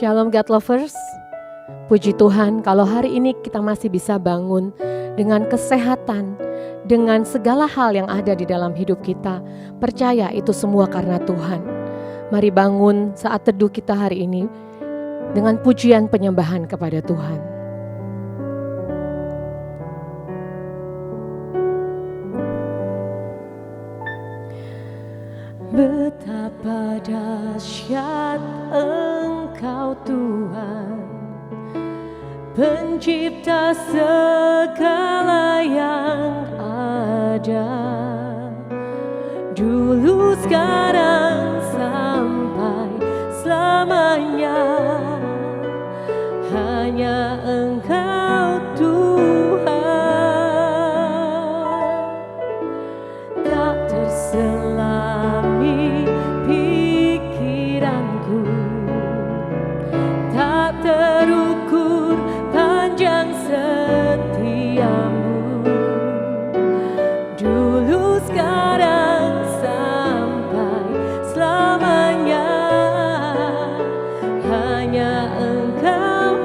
Shalom God Lovers, puji Tuhan kalau hari ini kita masih bisa bangun dengan kesehatan, dengan segala hal yang ada di dalam hidup kita. Percaya itu semua karena Tuhan. Mari bangun saat teduh kita hari ini dengan pujian penyembahan kepada Tuhan. Betapa dahsyat Engkau Tuhan, Pencipta segala yang ada, dulu, sekarang, sampai selamanya. Hanya Engkau Tuhan, tak terselami pikiranku, tak terukur panjang setiamu, dulu, sekarang, sampai selamanya. Hanya Engkau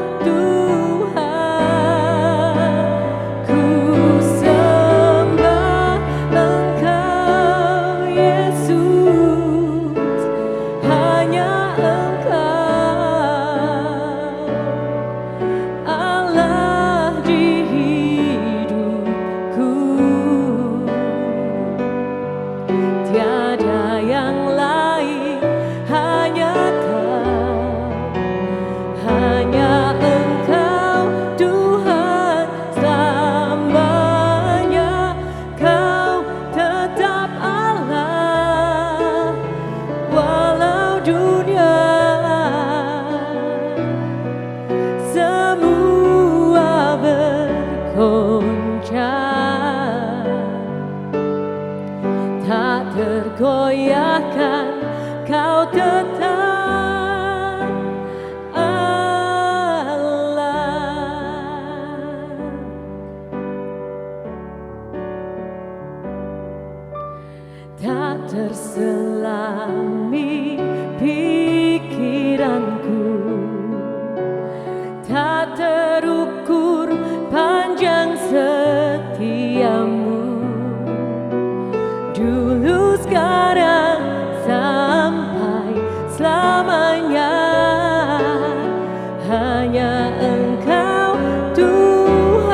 tergoyahkan, Kau tetap Allah. Tak terselami pikiranku, tak terukur panjang setiamu, dulu, sekarang, sampai selamanya. Hanya Engkau Tuhan,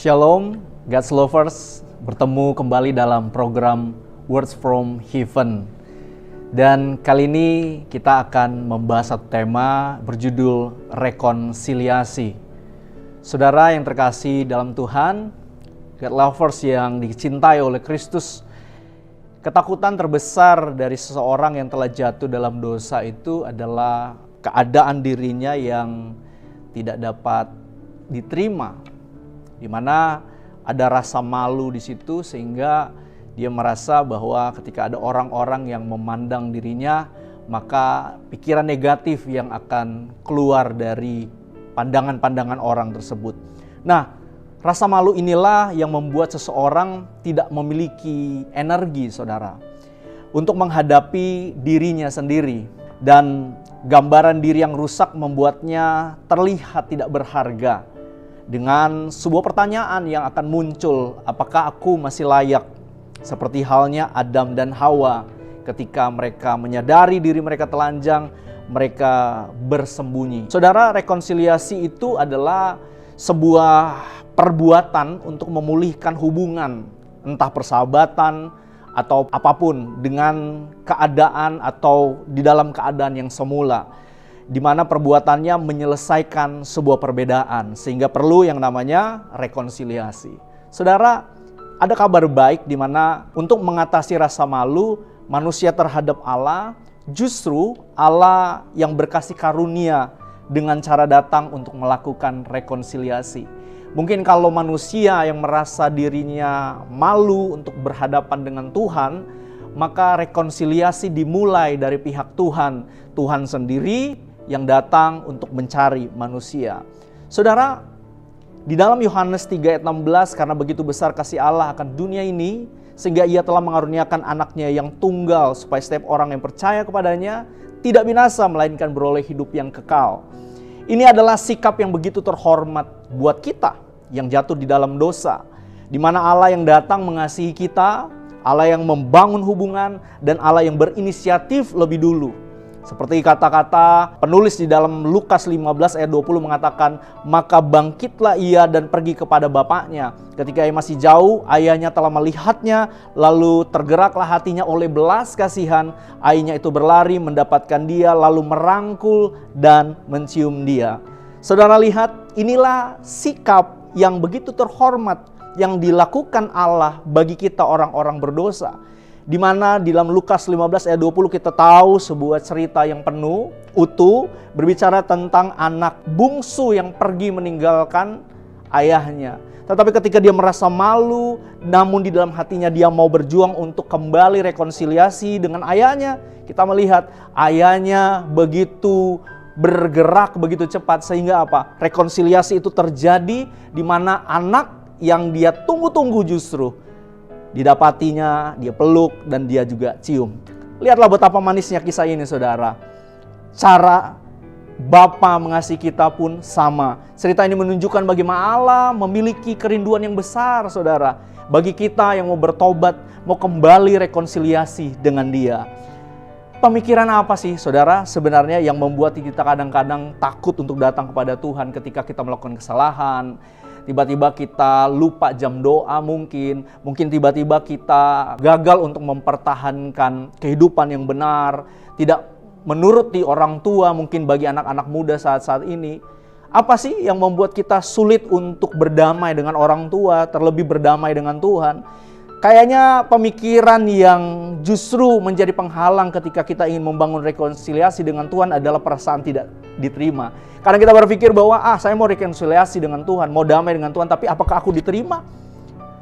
Shalom, God's lovers, bertemu kembali dalam program Words from Heaven. Dan kali ini kita akan membahas satu tema berjudul rekonsiliasi. Saudara yang terkasih dalam Tuhan, God lovers yang dicintai oleh Kristus, ketakutan terbesar dari seseorang yang telah jatuh dalam dosa itu adalah keadaan dirinya yang tidak dapat diterima, di mana ada rasa malu di situ sehingga dia merasa bahwa ketika ada orang-orang yang memandang dirinya, maka pikiran negatif yang akan keluar dari pandangan-pandangan orang tersebut. Nah, rasa malu inilah yang membuat seseorang tidak memiliki energi, saudara, untuk menghadapi dirinya sendiri. Dan gambaran diri yang rusak membuatnya terlihat tidak berharga. Dengan sebuah pertanyaan yang akan muncul, apakah aku masih layak? Seperti halnya Adam dan Hawa ketika mereka menyadari diri mereka telanjang, mereka bersembunyi. Saudara, rekonsiliasi itu adalah sebuah perbuatan untuk memulihkan hubungan, entah persahabatan atau apapun, dengan keadaan atau di dalam keadaan yang semula, di mana perbuatannya menyelesaikan sebuah perbedaan, sehingga perlu yang namanya rekonsiliasi. Saudara, ada kabar baik di mana untuk mengatasi rasa malu manusia terhadap Allah, justru Allah yang berkasih karunia dengan cara datang untuk melakukan rekonsiliasi. Mungkin kalau manusia yang merasa dirinya malu untuk berhadapan dengan Tuhan, maka rekonsiliasi dimulai dari pihak Tuhan. Tuhan sendiri yang datang untuk mencari manusia. Saudara, di dalam Yohanes 3 ayat 16, karena begitu besar kasih Allah akan dunia ini, sehingga ia telah mengaruniakan anaknya yang tunggal, supaya setiap orang yang percaya kepadanya tidak binasa, melainkan beroleh hidup yang kekal. Ini adalah sikap yang begitu terhormat buat kita yang jatuh di dalam dosa, di mana Allah yang datang mengasihi kita, Allah yang membangun hubungan, dan Allah yang berinisiatif lebih dulu. Seperti kata-kata penulis di dalam Lukas 15 ayat 20 mengatakan, maka bangkitlah ia dan pergi kepada bapaknya. Ketika ia masih jauh, ayahnya telah melihatnya, lalu tergeraklah hatinya oleh belas kasihan. Ayahnya itu berlari mendapatkan dia, lalu merangkul dan mencium dia. Saudara lihat, inilah sikap yang begitu terhormat yang dilakukan Allah bagi kita orang-orang berdosa. Di mana di dalam Lukas 15 ayat 20 kita tahu sebuah cerita yang penuh, utuh, berbicara tentang anak bungsu yang pergi meninggalkan ayahnya. Tetapi ketika dia merasa malu, namun di dalam hatinya dia mau berjuang untuk kembali rekonsiliasi dengan ayahnya, kita melihat ayahnya begitu bergerak begitu cepat sehingga apa? Rekonsiliasi itu terjadi di mana anak yang dia tunggu-tunggu justru didapatinya, dia peluk dan dia juga cium. Lihatlah betapa manisnya kisah ini, saudara. Cara Bapa mengasihi kita pun sama. Cerita ini menunjukkan bagaimana Allah memiliki kerinduan yang besar, saudara, bagi kita yang mau bertobat, mau kembali rekonsiliasi dengan Dia. Pemikiran apa sih, saudara, sebenarnya yang membuat kita kadang-kadang takut untuk datang kepada Tuhan ketika kita melakukan kesalahan? Tiba-tiba kita lupa jam doa mungkin tiba-tiba kita gagal untuk mempertahankan kehidupan yang benar, tidak menuruti orang tua mungkin bagi anak-anak muda saat-saat ini. Apa sih yang membuat kita sulit untuk berdamai dengan orang tua, terlebih berdamai dengan Tuhan? Kayaknya pemikiran yang justru menjadi penghalang ketika kita ingin membangun rekonsiliasi dengan Tuhan adalah perasaan tidak diterima. Karena kita berpikir bahwa saya mau rekonsiliasi dengan Tuhan, mau damai dengan Tuhan, tapi apakah aku diterima?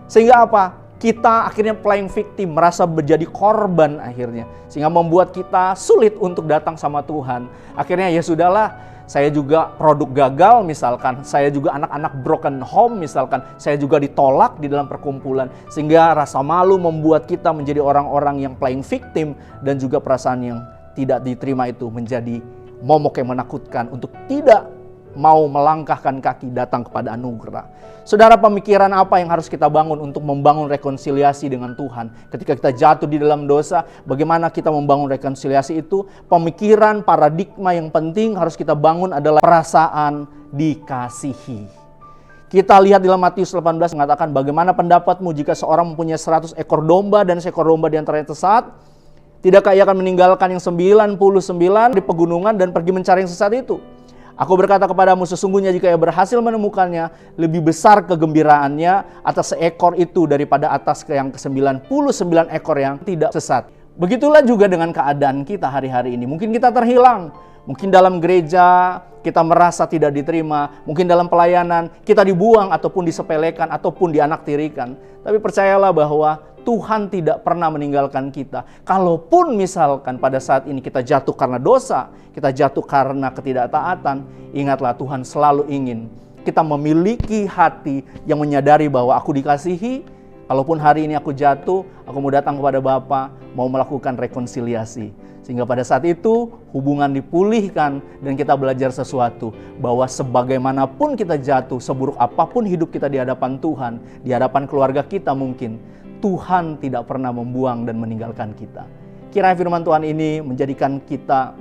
Sehingga apa? Kita akhirnya playing victim, merasa menjadi korban akhirnya. Sehingga membuat kita sulit untuk datang sama Tuhan. Akhirnya ya sudahlah, saya juga produk gagal misalkan, saya juga anak-anak broken home misalkan, saya juga ditolak di dalam perkumpulan. Sehingga rasa malu membuat kita menjadi orang-orang yang playing victim, dan juga perasaan yang tidak diterima itu menjadi momok yang menakutkan untuk tidak mau melangkahkan kaki datang kepada anugerah. Saudara, pemikiran apa yang harus kita bangun untuk membangun rekonsiliasi dengan Tuhan? Ketika kita jatuh di dalam dosa, bagaimana kita membangun rekonsiliasi itu? Pemikiran, paradigma yang penting harus kita bangun adalah perasaan dikasihi. Kita lihat dalam Matius 18 mengatakan, bagaimana pendapatmu jika seorang mempunyai 100 ekor domba dan seekor domba di antaranya sesat? Tidakkah ia akan meninggalkan yang 99 di pegunungan dan pergi mencari yang sesat itu? Aku berkata kepadamu, sesungguhnya jika ia berhasil menemukannya, lebih besar kegembiraannya atas seekor itu daripada atas yang ke-99 ekor yang tidak sesat. Begitulah juga dengan keadaan kita hari-hari ini. Mungkin kita terhilang, mungkin dalam gereja kita merasa tidak diterima, mungkin dalam pelayanan kita dibuang ataupun disepelekan ataupun dianaktirikan. Tapi percayalah bahwa Tuhan tidak pernah meninggalkan kita. Kalaupun misalkan pada saat ini kita jatuh karena dosa, kita jatuh karena ketidaktaatan, ingatlah Tuhan selalu ingin kita memiliki hati yang menyadari bahwa aku dikasihi. Kalaupun hari ini aku jatuh, aku mau datang kepada Bapa, mau melakukan rekonsiliasi. Sehingga pada saat itu hubungan dipulihkan dan kita belajar sesuatu. Bahwa sebagaimanapun kita jatuh, seburuk apapun hidup kita di hadapan Tuhan, di hadapan keluarga kita mungkin, Tuhan tidak pernah membuang dan meninggalkan kita. Kiranya firman Tuhan ini menjadikan kita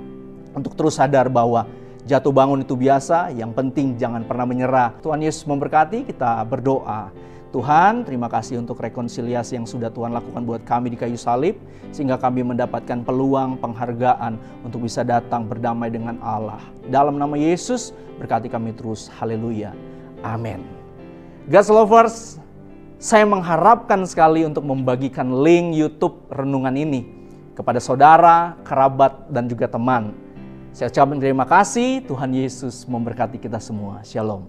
untuk terus sadar bahwa jatuh bangun itu biasa, yang penting jangan pernah menyerah. Tuhan Yesus memberkati, kita berdoa. Tuhan, terima kasih untuk rekonsiliasi yang sudah Tuhan lakukan buat kami di kayu salib, sehingga kami mendapatkan peluang, penghargaan untuk bisa datang berdamai dengan Allah. Dalam nama Yesus, berkati kami terus. Haleluya. Amin. God's lovers, saya mengharapkan sekali untuk membagikan link YouTube renungan ini kepada saudara, kerabat, dan juga teman. Saya ucapkan terima kasih. Tuhan Yesus memberkati kita semua. Shalom.